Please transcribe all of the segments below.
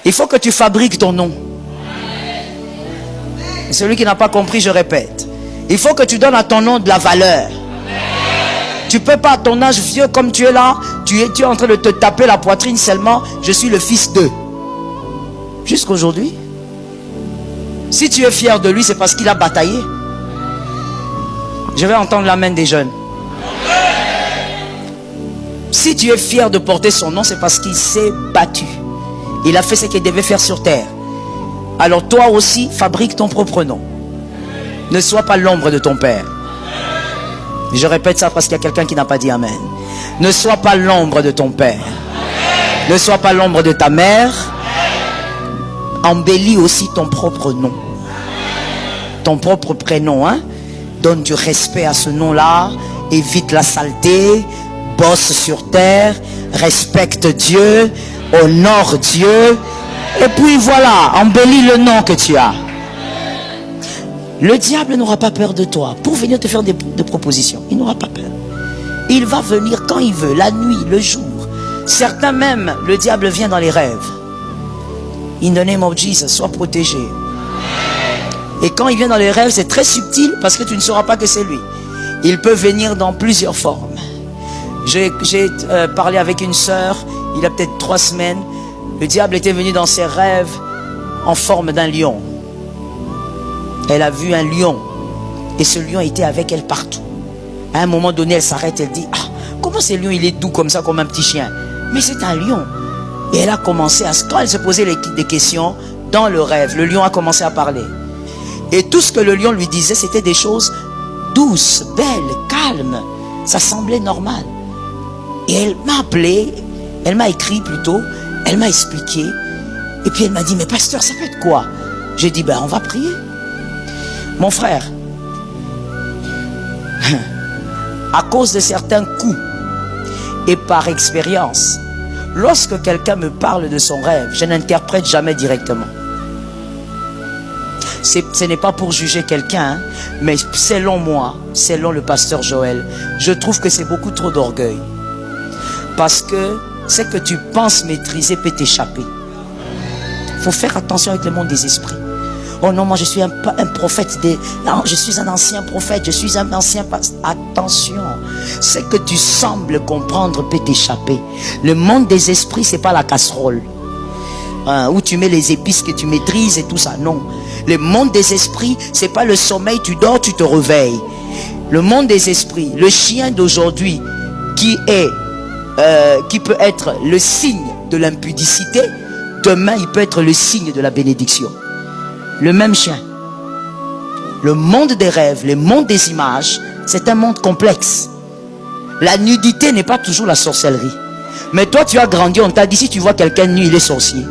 Il faut que tu fabriques ton nom. Et celui qui n'a pas compris, je répète. Il faut que tu donnes à ton nom de la valeur. Tu peux pas à ton âge vieux comme tu es là, tu es en train de te taper la poitrine seulement. Je suis le fils d'eux. Jusqu'aujourd'hui. Si tu es fier de lui, c'est parce qu'il a bataillé. Je vais entendre l'amen des jeunes. Si tu es fier de porter son nom, c'est parce qu'il s'est battu. Il a fait ce qu'il devait faire sur terre. Alors toi aussi, fabrique ton propre nom. Ne sois pas l'ombre de ton père. Je répète ça parce qu'il y a quelqu'un qui n'a pas dit amen. Ne sois pas l'ombre de ton père. Ne sois pas l'ombre de ta mère. Embellis aussi ton propre nom. Ton propre prénom, hein? Donne du respect à ce nom-là. Évite la saleté. Bosse sur terre. Respecte Dieu. Honore Dieu. Et puis voilà, embellis le nom que tu as. Le diable n'aura pas peur de toi pour venir te faire des propositions. Il n'aura pas peur. Il va venir quand il veut, la nuit, le jour. Certains même, le diable vient dans les rêves. In the name of Jesus, sois protégé. Et quand il vient dans les rêves, c'est très subtil parce que tu ne sauras pas que c'est lui. Il peut venir dans plusieurs formes. J'ai parlé avec une sœur, il y a peut-être 3 semaines. Le diable était venu dans ses rêves en forme d'un lion. Elle a vu un lion. Et ce lion était avec elle partout. À un moment donné, elle s'arrête, elle dit, ah, comment ce lion, il est doux comme ça, comme un petit chien? Mais c'est un lion. Et elle a commencé à... Quand elle se posait des questions, dans le rêve, le lion a commencé à parler. Et tout ce que le lion lui disait, c'était des choses douces, belles, calmes. Ça semblait normal. Et elle m'a appelé, elle m'a écrit plutôt, elle m'a expliqué. Et puis elle m'a dit, mais pasteur, ça peut être quoi? J'ai dit, ben on va prier. Mon frère, à cause de certains coups et par expérience, lorsque quelqu'un me parle de son rêve, je n'interprète jamais directement. Ce n'est pas pour juger quelqu'un, hein, mais selon moi, selon le pasteur Joël, je trouve que c'est beaucoup trop d'orgueil. Parce que ce que tu penses maîtriser peut t'échapper. Il faut faire attention avec le monde des esprits. Oh non, moi je suis un prophète. Non, je suis un ancien prophète, je suis un ancien pasteur. Attention, ce que tu sembles comprendre peut t'échapper. Le monde des esprits, c'est pas la casserole. Où tu mets les épices que tu maîtrises et tout ça. Non. Le monde des esprits, c'est pas le sommeil, tu dors, tu te réveilles. Le monde des esprits, le chien d'aujourd'hui qui peut être le signe de l'impudicité, demain il peut être le signe de la bénédiction. Le même chien. Le monde des rêves, le monde des images, c'est un monde complexe. La nudité n'est pas toujours la sorcellerie. Mais toi tu as grandi, on t'a dit si tu vois quelqu'un nu, il est sorcier.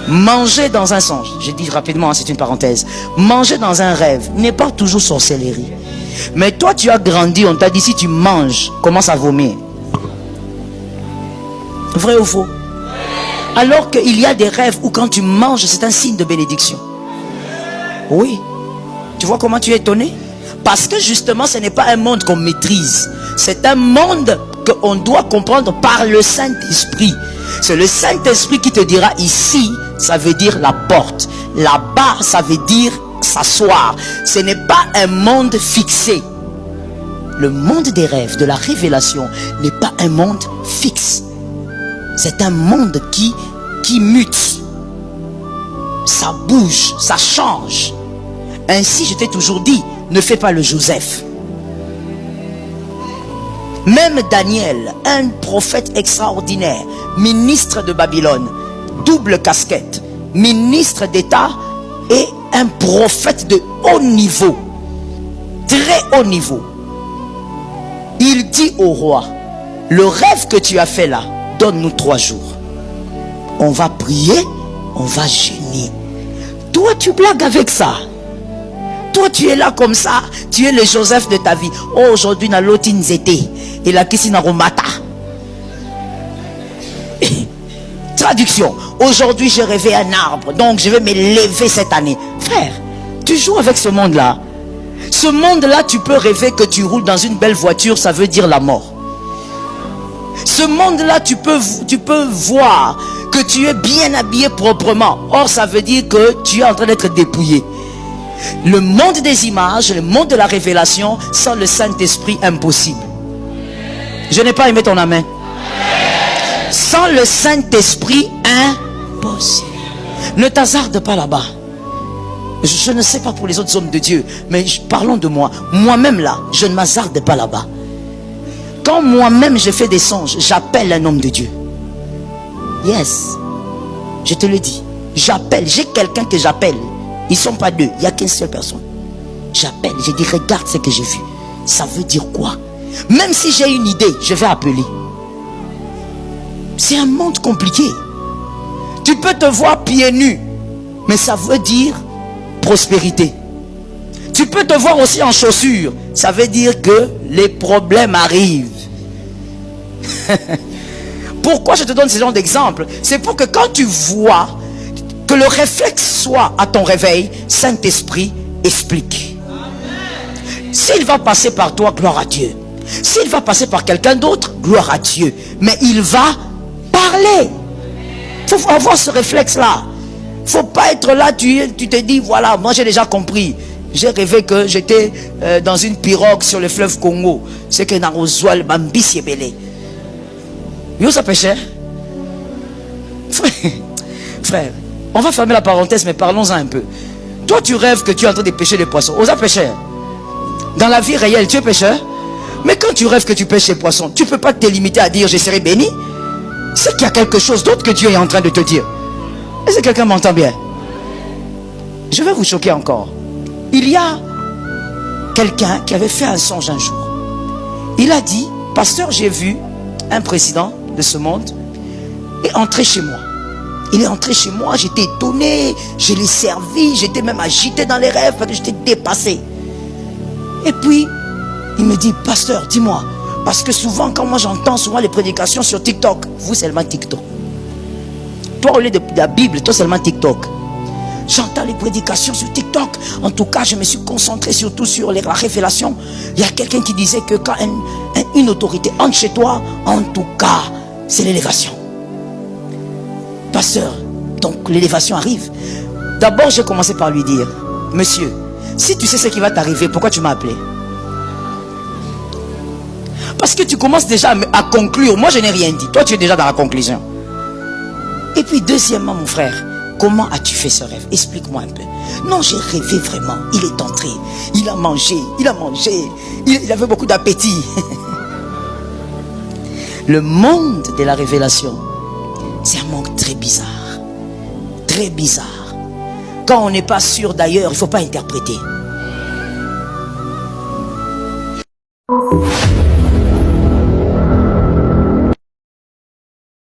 Manger dans un songe, j'ai dit rapidement, c'est une parenthèse. Manger dans un rêve n'est pas toujours sorcellerie. Mais toi tu as grandi, on t'a dit si tu manges, commence à vomir. Vrai ou faux? Alors qu'il y a des rêves où quand tu manges, c'est un signe de bénédiction. Oui. Tu vois comment tu es étonné? Parce que justement, ce n'est pas un monde qu'on maîtrise. C'est un monde qu'on doit comprendre par le Saint-Esprit. C'est le Saint-Esprit qui te dira ici, ça veut dire la porte. Là-bas, ça veut dire s'asseoir. Ce n'est pas un monde fixé. Le monde des rêves, de la révélation, n'est pas un monde fixe. C'est un monde qui mute. Ça bouge, ça change. Ainsi, je t'ai toujours dit, ne fais pas le Joseph. Même Daniel, un prophète extraordinaire, ministre de Babylone, double casquette, ministre d'État et un prophète de haut niveau, très haut niveau. Il dit au roi, le rêve que tu as fait là, donne-nous 3 jours. On va prier, on va jeûner. Toi, tu blagues avec ça. Toi, tu es là comme ça. Tu es le Joseph de ta vie. Oh, aujourd'hui, na lotine zété. Et la kisina romata. Traduction. Aujourd'hui, j'ai rêvé un arbre. Donc, je vais me lever cette année. Frère, tu joues avec ce monde-là. Ce monde-là, tu peux rêver que tu roules dans une belle voiture. Ça veut dire la mort. Ce monde-là, tu peux voir que tu es bien habillé proprement. Or, ça veut dire que tu es en train d'être dépouillé. Le monde des images, le monde de la révélation, sans le Saint-Esprit, impossible. Je n'ai pas aimé ton amen. Sans le Saint-Esprit, impossible. Ne t'hasarde pas là-bas. Je ne sais pas pour les autres hommes de Dieu, mais parlons de moi. Moi-même là, je ne m'hasarde pas là-bas. Quand moi-même je fais des songes, j'appelle un homme de Dieu. Yes. Je te le dis. J'appelle. J'ai quelqu'un que j'appelle. Ils ne sont pas deux. Il n'y a qu'une seule personne. J'appelle. Je dis, regarde ce que j'ai vu. Ça veut dire quoi? Même si j'ai une idée, je vais appeler. C'est un monde compliqué. Tu peux te voir pieds nus, mais ça veut dire prospérité. Tu peux te voir aussi en chaussures. Ça veut dire que les problèmes arrivent. Pourquoi je te donne ce genre d'exemple? C'est pour que quand tu vois, que le réflexe soit à ton réveil, Saint-Esprit explique. S'il va passer par toi, gloire à Dieu. S'il va passer par quelqu'un d'autre, gloire à Dieu. Mais il va parler. Il faut avoir ce réflexe-là. Il ne faut pas être là, tu te dis, voilà, moi j'ai déjà compris. J'ai rêvé que j'étais dans une pirogue sur le fleuve Congo. C'est que dans Oswald, Bambis est belé. Yo, ça péché. Frère, on va fermer la parenthèse, mais parlons-en un peu. Toi, tu rêves que tu es en train de pêcher les poissons. Osa péché. Dans la vie réelle, tu es pécheur. Mais quand tu rêves que tu pêches les poissons, tu ne peux pas te limiter à dire je serai béni. C'est qu'il y a quelque chose d'autre que Dieu est en train de te dire. Est-ce que quelqu'un m'entend bien? Je vais vous choquer encore. Il y a quelqu'un qui avait fait un songe un jour. Il a dit, pasteur, j'ai vu un président de ce monde est entré chez moi. Il est entré chez moi, j'étais étonné, je l'ai servi, j'étais même agité dans les rêves parce que j'étais dépassé. Et puis, il me dit, pasteur, dis-moi, parce que souvent, quand moi j'entends souvent les prédications sur TikTok, vous seulement TikTok. Toi, au lieu de la Bible, toi seulement TikTok. J'entends les prédications sur TikTok. En tout cas, je me suis concentré surtout sur la révélation. Il y a quelqu'un qui disait que quand une autorité entre chez toi, en tout cas, c'est l'élévation. Pasteur, donc l'élévation arrive. D'abord, j'ai commencé par lui dire, monsieur, si tu sais ce qui va t'arriver, pourquoi tu m'as appelé? Parce que tu commences déjà à conclure. Moi, je n'ai rien dit. Toi, tu es déjà dans la conclusion. Et puis, deuxièmement, mon frère, comment as-tu fait ce rêve? Explique-moi un peu. Non, j'ai rêvé vraiment. Il est entré. Il a mangé. Il a mangé. Il avait beaucoup d'appétit. Le monde de la révélation, c'est un monde très bizarre. Très bizarre. Quand on n'est pas sûr d'ailleurs, il ne faut pas interpréter.